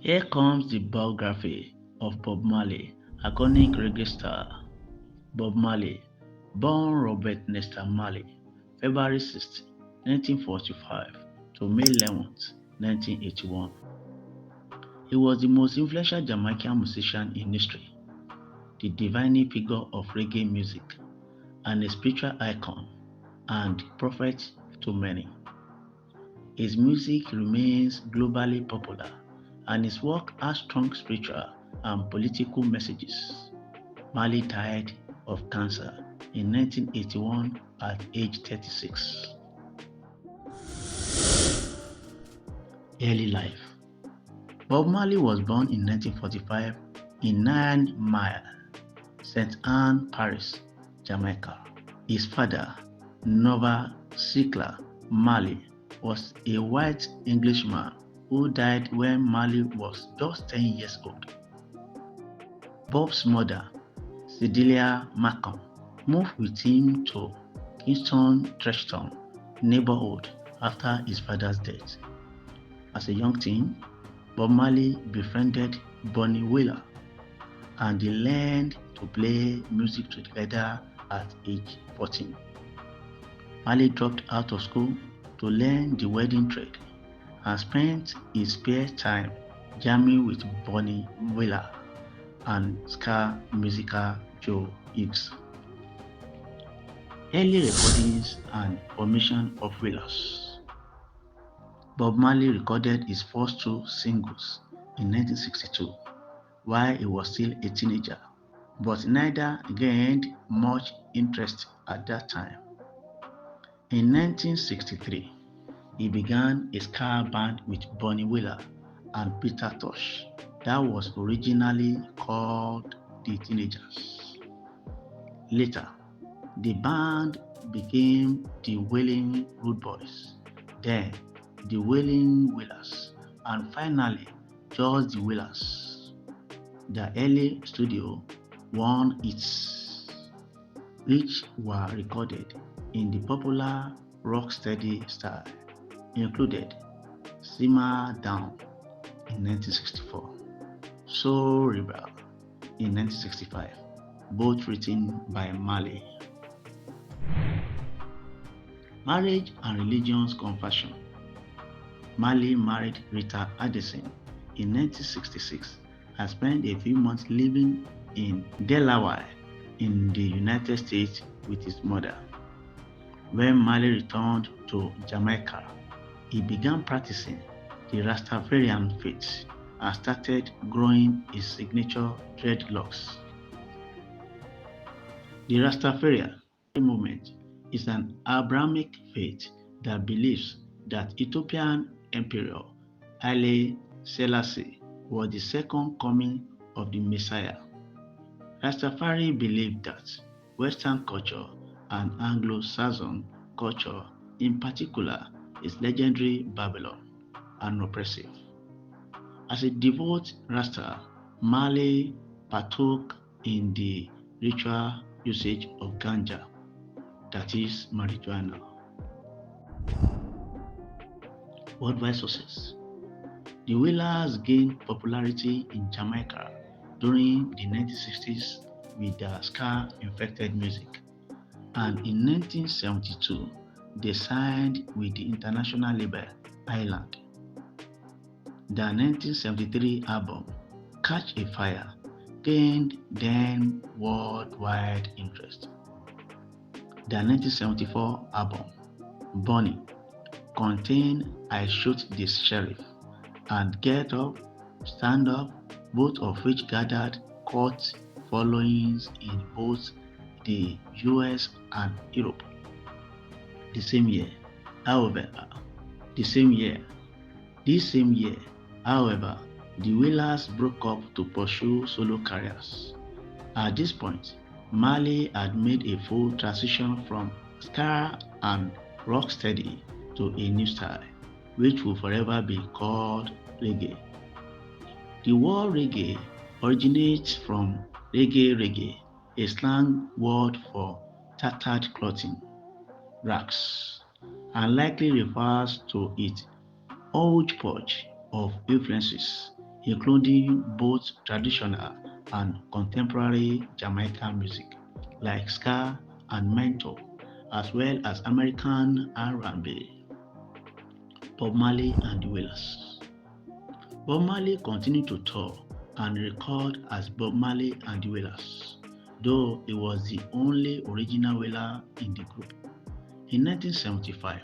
Here comes the biography of Bob Marley, iconic reggae star. Bob Marley, born Robert Nesta Marley, February 6, 1945 to May 11, 1981. He was the most influential Jamaican musician in history, the defining figure of reggae music, and a spiritual icon and prophet to many. His music remains globally popular, and his work has strong spiritual and political messages. Marley died of cancer in 1981 at age 36. Early life. Bob Marley was born in 1945 in 9 Mile, St. Anne Parish, Jamaica. His father, Nova Sickler Marley, was a white Englishman who died when Marley was just 10 years old. Bob's mother, Cedelia Markham, moved with him to Kingston Treshton neighborhood after his father's death. As a young teen, Bob Marley befriended Bonnie Wheeler and they learned to play music together at age 14. Marley dropped out of school to learn the wedding trade and spent his spare time jamming with Bonnie Wheeler and ska musiker Joe Higgs. Early recordings and formation of Wheelers. Bob Marley recorded his first two singles in 1962 while he was still a teenager, but neither gained much interest at that time. In 1963, he began a ska band with Bonnie Wheeler and Peter Tosh that was originally called The Teenagers. Later, the band became the Wailing Rude Boys, then the Wailing Wheelers, and finally just the Wheelers. The early studio one hits, which were recorded in the popular rocksteady style, included Simmer Down in 1964, Soul Rebel in 1965, both written by Marley. Marriage and Religion's Conversion. Marley married Rita Addison in 1966 and spent a few months living in Delaware in the United States with his mother. When Marley returned to Jamaica, he began practicing the Rastafarian faith and started growing his signature dreadlocks. The Rastafarian movement is an Abrahamic faith that believes that Ethiopian Emperor Haile Selassie was the second coming of the Messiah. Rastafari believed that Western culture and Anglo-Saxon culture in particular is legendary Babylon and oppressive. As a devout Rasta, Marley partook in the ritual usage of ganja, that is marijuana. Worldwide success. The Wailers gained popularity in Jamaica during the 1960s with their ska-infected music, and in 1972 they signed with the international label Island. Their 1973 album, Catch a Fire, gained then worldwide interest. Their 1974 album, Bonnie, contained I Shoot the Sheriff and Get Up, Stand Up, both of which gathered cult followings in both the US and Europe. The same year, however, the same year, this same year, however, the Wailers broke up to pursue solo careers. At this point, Marley had made a full transition from ska and rocksteady to a new style, which will forever be called reggae. The word reggae originates from reggae, a slang word for tattered clothing, rags, and likely refers to its hodgepodge of influences, including both traditional and contemporary Jamaican music like ska and mento, as well as American R&B. Bob Marley and the Wailers. Bob Marley continued to tour and record as Bob Marley and the Wailers, though he was the only original Wailer in the group. In 1975,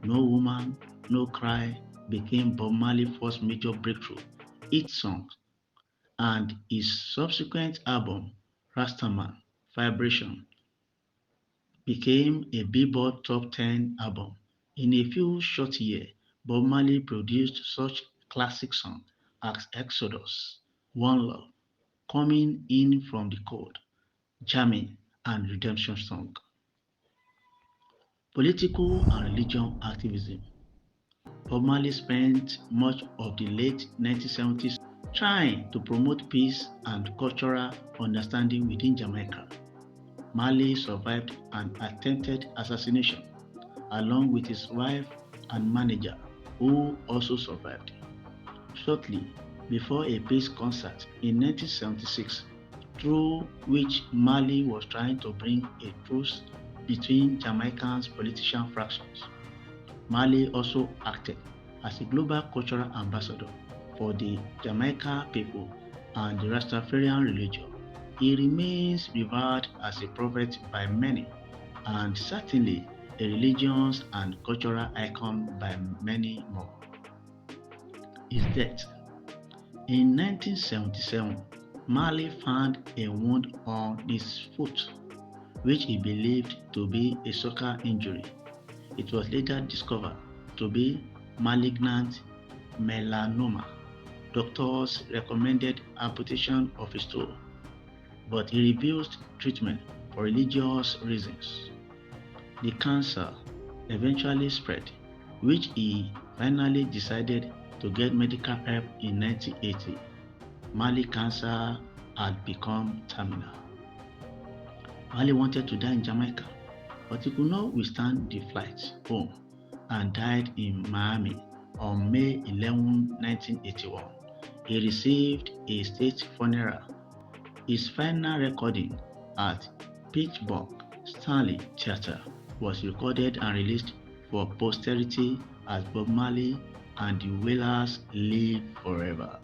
No Woman, No Cry became Bob Marley's first major breakthrough hit song, and his subsequent album, Rastaman Vibration, became a Billboard Top 10 album. In a few short years, Bob Marley produced such classic songs as Exodus, One Love, Coming In From the Cold, Jamming, and Redemption Song. Political and religion activism. Bob Marley spent much of the late 1970s trying to promote peace and cultural understanding within Jamaica. Marley survived an attempted assassination along with his wife and manager, who also survived. Shortly before a peace concert in 1976, through which Marley was trying to bring a truce between Jamaica's political fractions. Marley also acted as a global cultural ambassador for the Jamaica people and the Rastafarian religion. He remains revered as a prophet by many, and certainly a religious and cultural icon by many more. His death. In 1977, Marley found a wound on his foot, which he believed to be a soccer injury. It was later discovered to be malignant melanoma. Doctors recommended amputation of his toe, but he refused treatment for religious reasons. The cancer eventually spread, which he finally decided to get medical help in 1980. Marley cancer had become terminal. Marley wanted to die in Jamaica, but he could not withstand the flight home and died in Miami on May 11, 1981. He received a state funeral. His final recording at Pittsburgh Stanley Theatre was recorded and released for posterity as Bob Marley and the Wailers Live Forever.